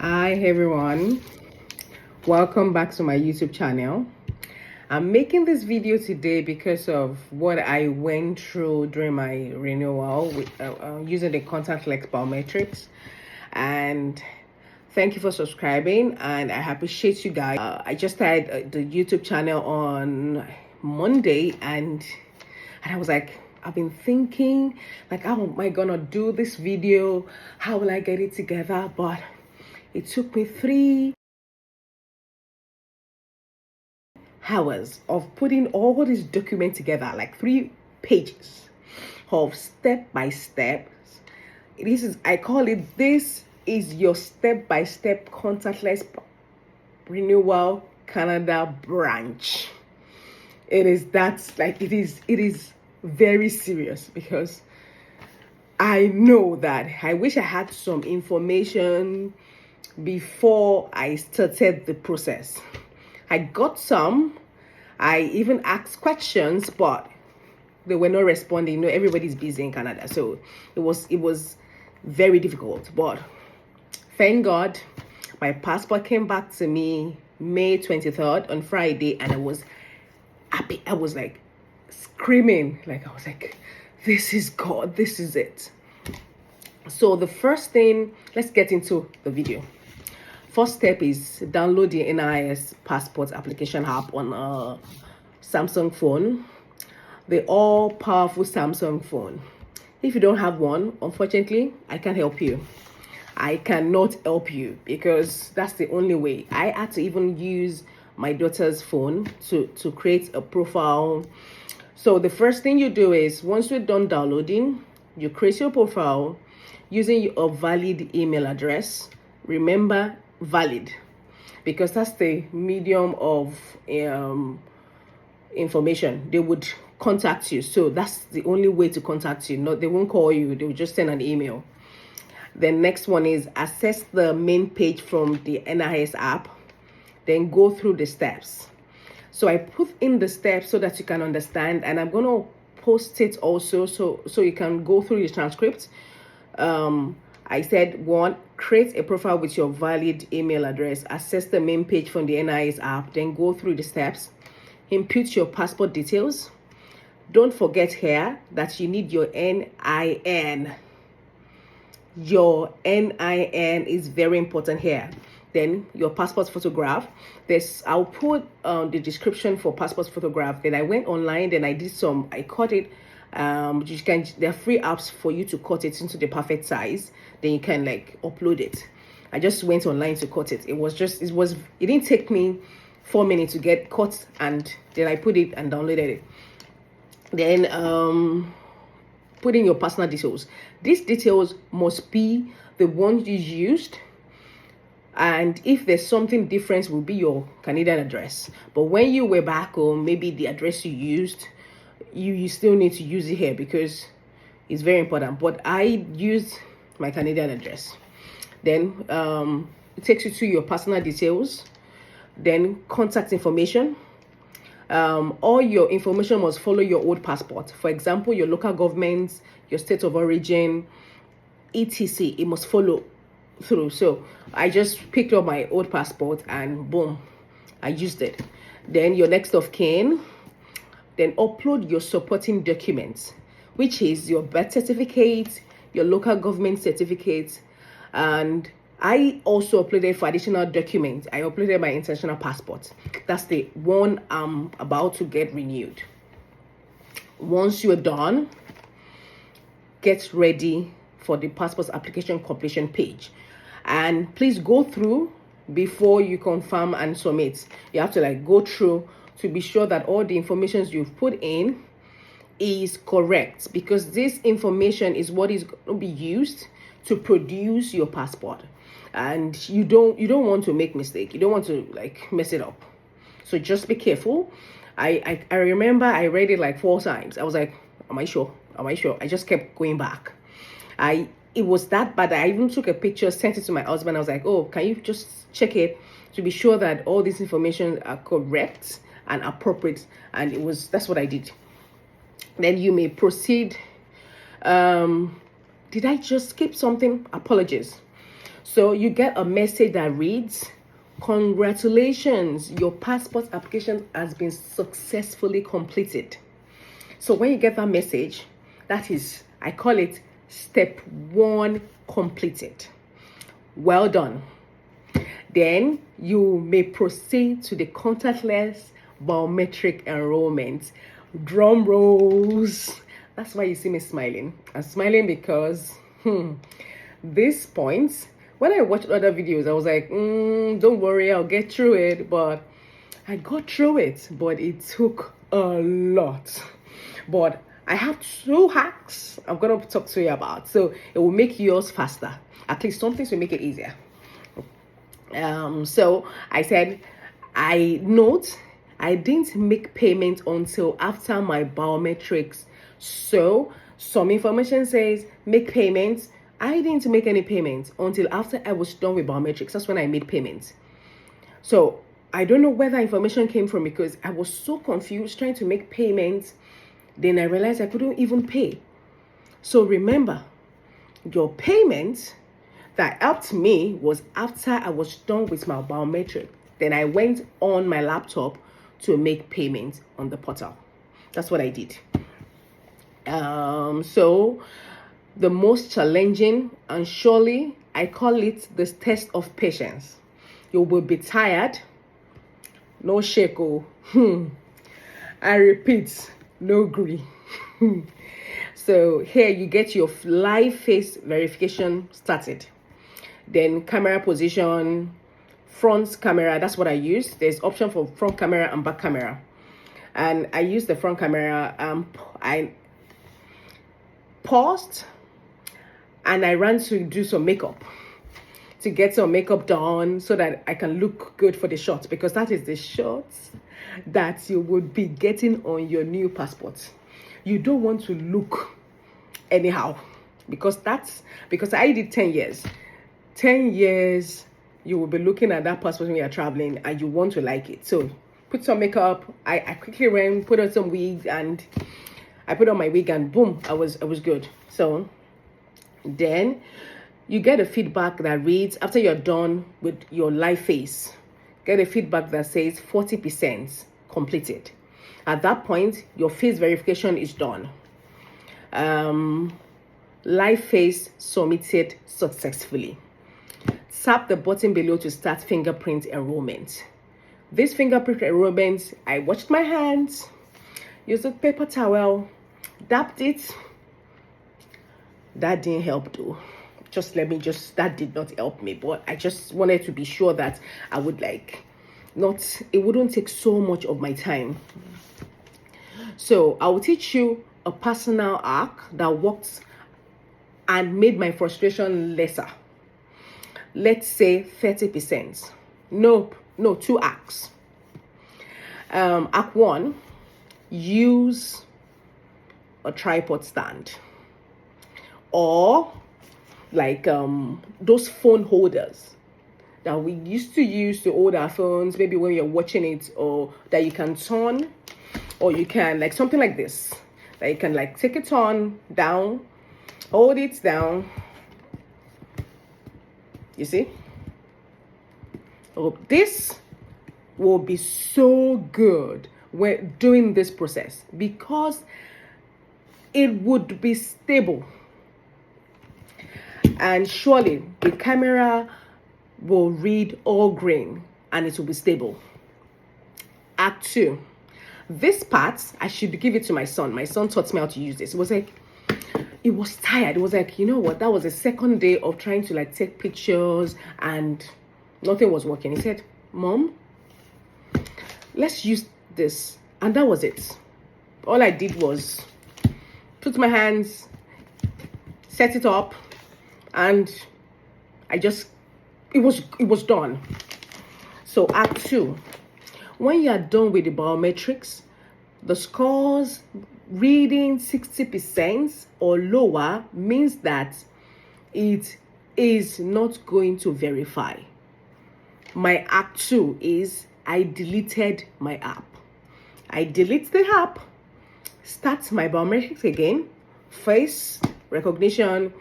Hi everyone, welcome back to my YouTube channel. I'm making this video today because of what I went through during my renewal with using the Contactless Biometrics. And thank you for subscribing, and I appreciate you guys. I just started the YouTube channel on Monday, and I was like, I've been thinking like, how am I gonna do this video? How will I get it together? But it took me 3 hours of putting all this document together, like 3 pages of step by step. I call it, this is your step-by-step contactless renewal Canada branch. It is very serious, because I know that I wish I had some information before I started the process. I got some. I even asked questions, but they were not responding. You know, everybody's busy in Canada, so it was very difficult. But thank God, my passport came back to me May 23rd on Friday, and I was happy. I was like screaming, like I was like, this is God, this is it. So the first thing, let's get into the video. First step is download the NIS Passport application app on a Samsung phone, the all-powerful Samsung phone. If you don't have one, unfortunately, I can't help you. I cannot help you, because that's the only way. I had to even use my daughter's phone to create a profile. So the first thing you do is, once you're done downloading, you create your profile using a valid email address. Remember, valid, because that's the medium of information they would contact you. So that's the only way to contact you. They won't call you, they will just send an email. The next one is access the main page from the NIS app, then go through the steps. So I put in the steps so that you can understand, and I'm going to post it also so you can go through the transcript. I said, 1, create a profile with your valid email address, access the main page from the NIS app, then go through the steps, input your passport details. Don't forget here that you need your NIN. Your NIN is very important here. Then your passport photograph. I'll put the description for passport photograph. Then I went online, then I cut it. There are free apps for you to cut it into the perfect size. Then you can like upload it. I just went online to cut it. It didn't take me 4 minutes to get cut, and then I put it and downloaded it. Then put in your personal details. These details must be the ones you used, and if there's something different, will be your Canadian address. But when you were back home, maybe the address you used, you still need to use it here, because it's very important. But I used my Canadian address. Then it takes you to your personal details, then contact information. All your information must follow your old passport. For example, your local government, your state of origin, etc. It must follow through. So I just picked up my old passport and boom, I used it. Then your next of kin. Then upload your supporting documents, which is your birth certificate, your local government certificate, and I also uploaded for additional documents. I uploaded my international passport. That's the one I'm about to get renewed. Once you're done, get ready for the passport application completion page. And please go through before you confirm and submit. You have to like go through to be sure that all the information you've put in is correct, because this information is what is going to be used to produce your passport, and you don't want to make mistake. You don't want to like mess it up, so just be careful. I remember I read it like 4 times. I was like, am I sure? I just kept going back. It was that bad. I even took a picture, sent it to my husband. I was like, oh, can you just check it to be sure that all this information are correct and appropriate? And that's what I did. Then you may proceed. Did I just skip something? Apologies. So you get a message that reads, congratulations, your passport application has been successfully completed. So when you get that message, that is, I call it step 1 completed. Well done. Then you may proceed to the contactless biometric enrollment. Drum rolls. That's why you see me smiling. I'm smiling because this point, when I watched other videos, I was like, don't worry, I'll get through it. But I got through it, but it took a lot. But I have 2 hacks I'm going to talk to you about. So it will make yours faster. At least some things will make it easier. So I said, I didn't make payment until after my biometrics. So some information says make payments. I didn't make any payments until after I was done with biometrics. That's when I made payments. So I don't know where that information came from because I was so confused trying to make payments. Then I realized I couldn't even pay. So remember, your payment that helped me was after I was done with my biometric. Then I went on my laptop to make payments on the portal. That's what I did. So the most challenging, and surely I call it the test of patience. You will be tired. No shake. I repeat, no gree. So here you get your live face verification started. Then camera position, front camera, that's what I use. There's option for front camera and back camera. And I use the front camera. I paused and I ran to do some makeup, to get some makeup done so that I can look good for the shot, because that is the shots that you would be getting on your new passport. You don't want to look anyhow, because I did 10 years. 10 years, you will be looking at that passport when you are traveling and you want to like it. So put some makeup. I quickly ran, put on some wigs, and I put on my wig and boom, I was good. So then you get a feedback that reads, after you're done with your live face, get a feedback that says 40% completed. At that point, your face verification is done. Live face submitted successfully. Tap the button below to start fingerprint enrollment. This fingerprint enrollment, I washed my hands, used a paper towel, dabbed it. That didn't help though. That did not help me, but I just wanted to be sure that I would it wouldn't take so much of my time. So I will teach you a personal hack that worked and made my frustration lesser. Let's say 30%. No, 2 hacks. Hack 1, use a tripod stand, or those phone holders that we used to use to hold our phones, maybe when you're watching it, or that you can turn, or you can something like this, that you can take it on down, hold it down. You see? Oh, this will be so good when doing this process, because it would be stable. And surely the camera will read all green and it will be stable. Act 2. This part, I should give it to my son. My son taught me how to use this. It was tired. It was you know what? That was the second day of trying to take pictures and nothing was working. He said, Mom, let's use this. And that was it. All I did was put my hands, set it up, and it was done. So Act 2. When you are done with the biometrics, the scores reading 60% or lower means that it is not going to verify. My Act 2 is I deleted my app. I delete the app, start my biometrics again, face recognition,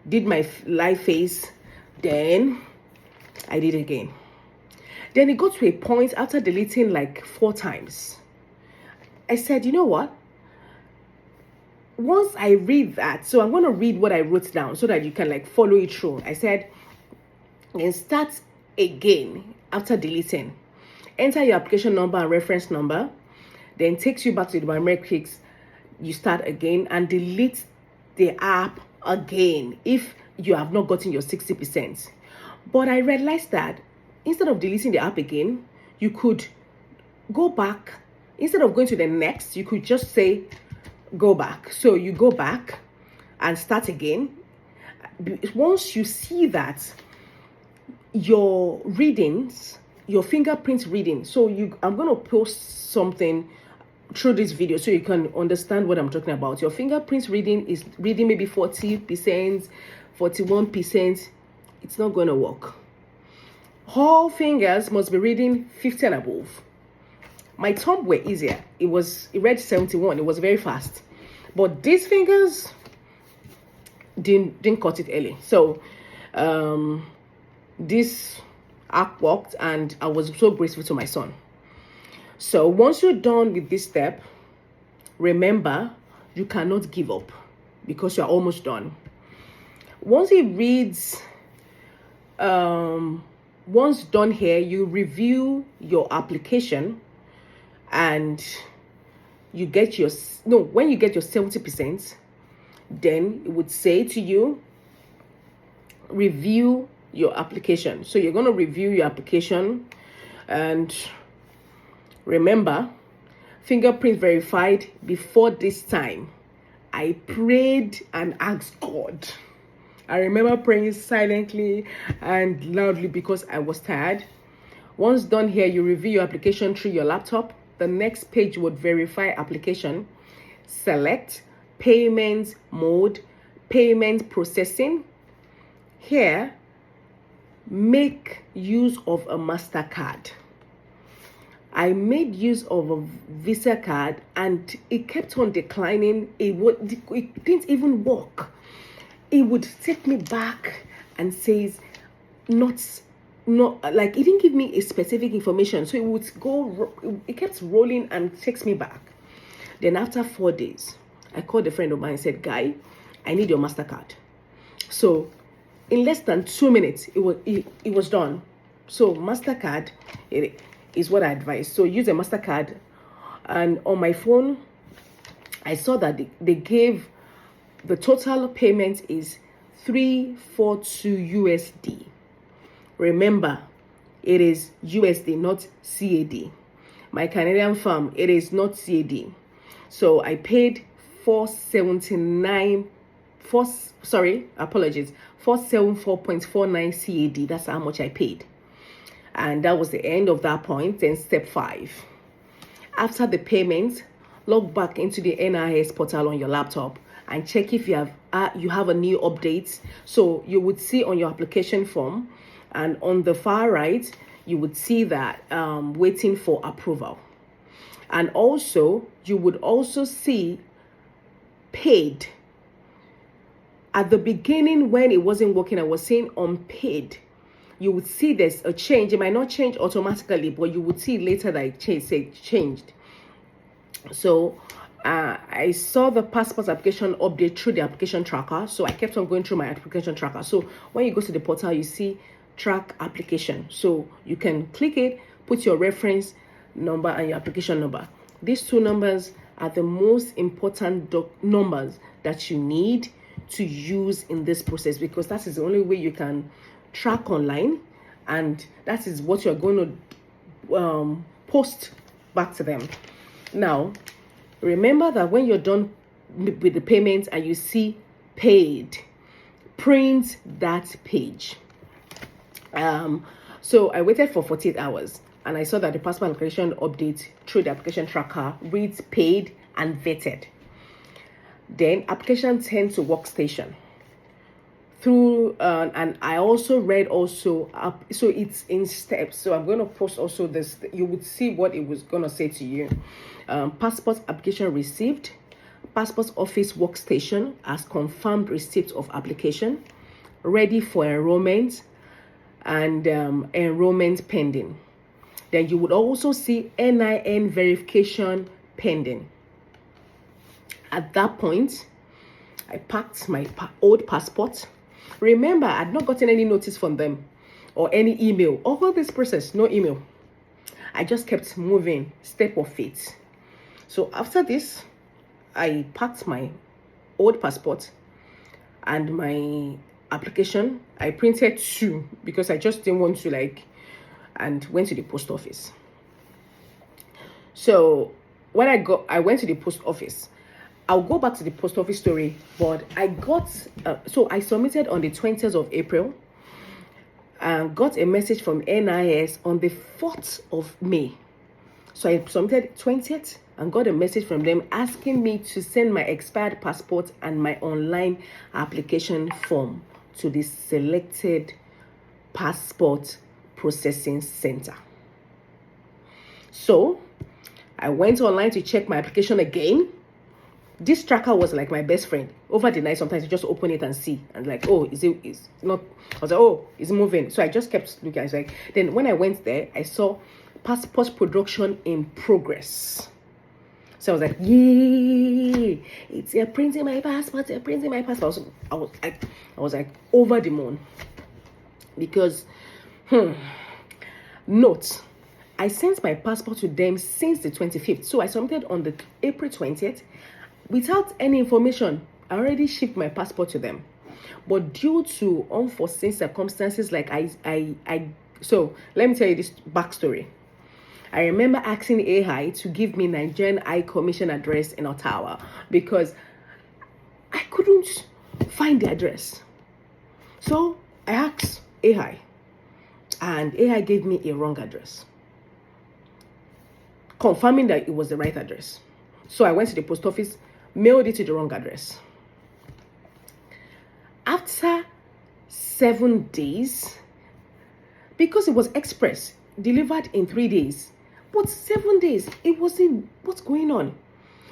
did my live face, Then I did it again. Then it got to a point after deleting like 4 times. I said, you know what? Once I read that, so I'm going to read what I wrote down so that you can like follow it through. I said, then start again after deleting. Enter your application number and reference number. Then takes you back to the biometrics. You start again and delete the app again if you have not gotten your 60%. But I realized that instead of deleting the app again, you could go back. Instead of going to the next, you could just say go back. So you go back and start again. Once you see that your readings, your fingerprint reading, so I'm going to post something through this video so you can understand what I'm talking about. Your fingerprint reading is reading maybe 40%, 41%. It's not going to work. All fingers must be reading 50 and above. My thumb were easier. It read 71. It was very fast. But these fingers didn't cut it early. So this app worked, and I was so grateful to my son. So once you're done with this step, remember, you cannot give up because you're almost done. Once it reads, once done here, you review your application and you get your, when you get your 70%, then it would say to you, review your application. So you're going to review your application, and remember, fingerprint verified. Before this time, I prayed and asked God. I remember praying silently and loudly because I was tired. Once done here, you review your application through your laptop. The next page would verify application. Select payment mode, payment processing. Here, make use of a MasterCard. I made use of a Visa card and it kept on declining. It didn't even work. It would take me back and says not like, it didn't give me a specific information. So it would go, it kept rolling and takes me back. Then after 4 days, I called a friend of mine and said, Guy, I need your MasterCard. So in less than 2 minutes, it was done. So MasterCard is what I advise. So use a MasterCard. And on my phone, I saw that they gave the total payment is $342 USD. Remember, it is USD, not CAD. My Canadian firm, it is not CAD. So I paid $474.49 CAD. That's how much I paid. And that was the end of that point. Then step 5. After the payment, log back into the NIS portal on your laptop and check if you have a new update. So you would see on your application form, and on the far right, you would see that waiting for approval. And also, you would also see paid. At the beginning, when it wasn't working, I was saying unpaid. You would see there's a change. It might not change automatically, but you would see later that it changed. So I saw the passport application update through the application tracker. So I kept on going through my application tracker. So when you go to the portal, you see track application. So you can click it, put your reference number and your application number. These 2 numbers are the most important numbers that you need to use in this process, because that is the only way you can track online, and that is what you're going to post back to them. Now, remember that when you're done with the payment and you see paid, print that page. So I waited for 48 hours and I saw that the passport application update through the application tracker reads paid and vetted. Then application sent to workstation through, and I also read so it's in steps. So I'm going to post also this. You would see what it was going to say to you. Passport application received. Passport office workstation has confirmed receipt of application. Ready for enrollment. and enrollment pending. Then you would also see NIN verification pending. At that point, I packed my old passport. Remember, I had not gotten any notice from them or any email. All this process, no email. I just kept moving, step of faith. So after this, I packed my old passport and my application. I printed 2 because I just didn't want to and went to the post office. So when I went to the post office. I'll go back to the post office story, but I got, so I submitted on the 20th of April and got a message from NIS on the 4th of May. So I submitted 20th and got a message from them asking me to send my expired passport and my online application form to the selected passport processing center. So I went online to check my application again. This tracker was like my best friend. Over the night, sometimes you just open it and see, and like, oh, it's not. I was like, oh, it's moving. So I just kept looking. I was like, then when I went there, I saw passport production in progress. So I was like, yay! You're printing my passport. You're printing my passport. I was like over the moon because, note, I sent my passport to them since the 25th. So I submitted on the April 20th. Without any information, I already shipped my passport to them. But due to unforeseen circumstances, so let me tell you this backstory. I remember asking AI to give me Nigerian High Commission address in Ottawa because I couldn't find the address. So I asked AI, and AI gave me a wrong address, confirming that it was the right address. So I went to the post office, mailed it to the wrong address. After 7 days, because it was express, delivered in 3 days, but 7 days, it wasn't, what's going on?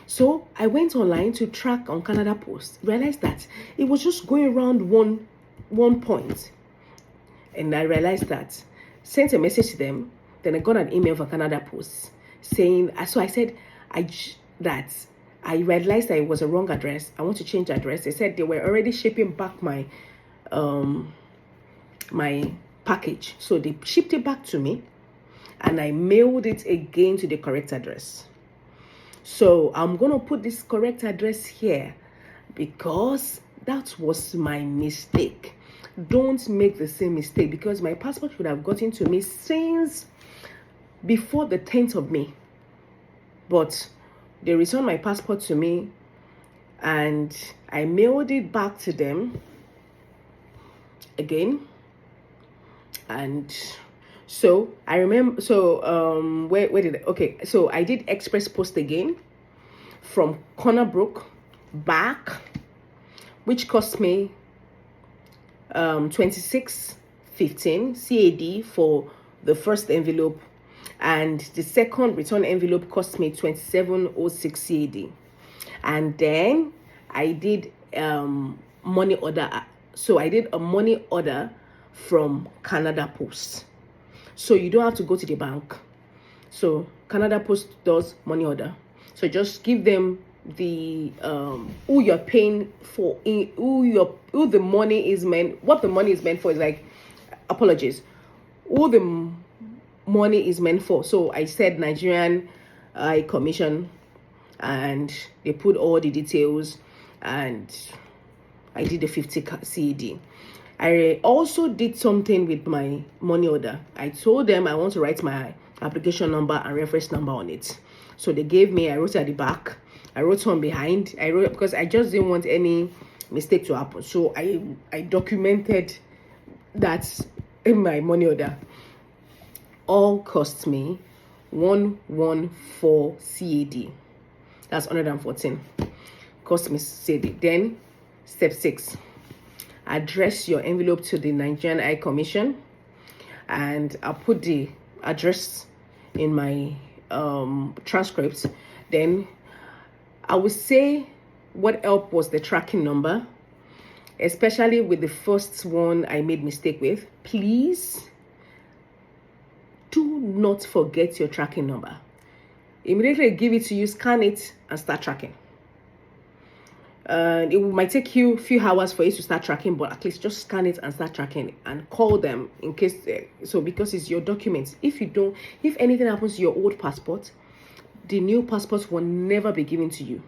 So I went online to track on Canada Post, realized that it was just going around one point. And I realized that, sent a message to them, then I got an email from Canada Post saying, so I said, I realized that it was a wrong address. I want to change the address. They said they were already shipping back my my package. So they shipped it back to me and I mailed it again to the correct address. So I'm going to put this correct address here because that was my mistake. Don't make the same mistake because my passport would have gotten to me since before the 10th of May. But they returned my passport to me and I mailed it back to them again. And so I remember, where did I, okay, so I did express post again from Cornerbrook back, which cost me 26.15 CAD for the first envelope, and the second return envelope cost me 27.06 CAD. And then I did money order. So I did a money order from Canada Post. So you don't have to go to the bank. So Canada Post does money order. So just give them the who you're paying for, who the money is meant, what the money is meant for is like, apologies, who the money is meant for. So I said Nigerian High Commission, and they put all the details, and I did the 50 CAD. I also did something with my money order. I told them I want to write my application number and reference number on it. So they gave me, I wrote at the back, I wrote one behind. I wrote because I just didn't want any mistake to happen. So I documented that in my money order. All cost me 114 CAD. That's 114. Cost me CAD. Then step 6. Address your envelope to the Nigerian High Commission, and I'll put the address in my transcript. Then I will say what help was the tracking number, especially with the first one I made mistake with. Please do not forget your tracking number. Immediately give it to you, scan it, and start tracking. It might take you a few hours for you to start tracking, but at least just scan it and start tracking, and call them in case because it's your documents. If anything happens to your old passport, the new passport will never be given to you,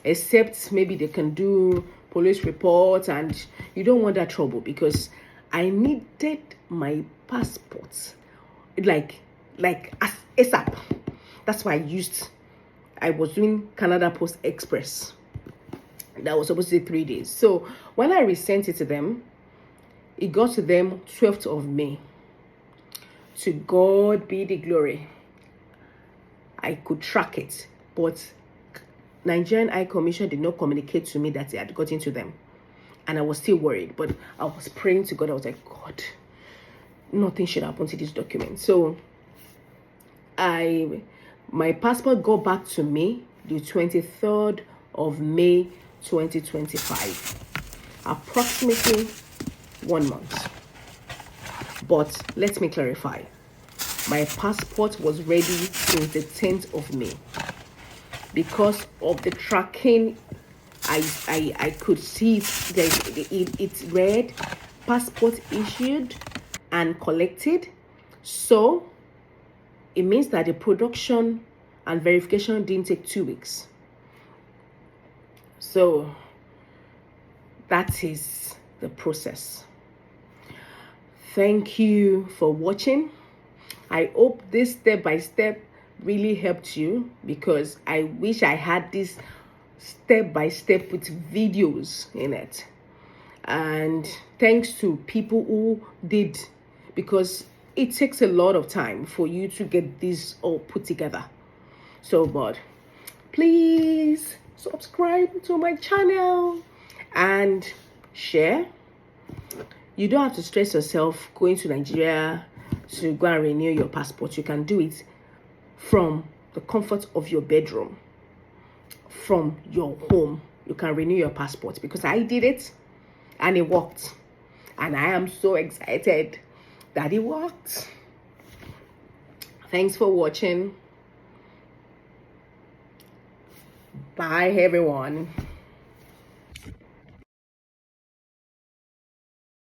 except maybe they can do police report, and you don't want that trouble, because I needed my passport like as ASAP. That's why I was doing Canada Post Express. That was supposed to take 3 days. So when I resent it to them, it got to them 12th of May. To God be the glory. I could track it, but Nigerian High Commission did not communicate to me that it had gotten to them. And I was still worried, but I was praying to God. I was like, God, nothing should happen to this document. So my passport got back to me the 23rd of May 2025, approximately 1 month. But let me clarify, my passport was ready since the 10th of May. Because of the tracking, I could see it read passport issued and collected. So it means that the production and verification didn't take 2 weeks. So that is the process. Thank you for watching. I hope this step by step really helped you, because I wish I had this step by step with videos in it. And thanks to people who did, because it takes a lot of time for you to get this all put together. So, but please subscribe to my channel and share. You don't have to stress yourself going to Nigeria to go and renew your passport. You can do it from the comfort of your bedroom, from your home. You can renew your passport, because I did it and it worked, and I am so excited that it worked. Thanks for watching. Bye everyone.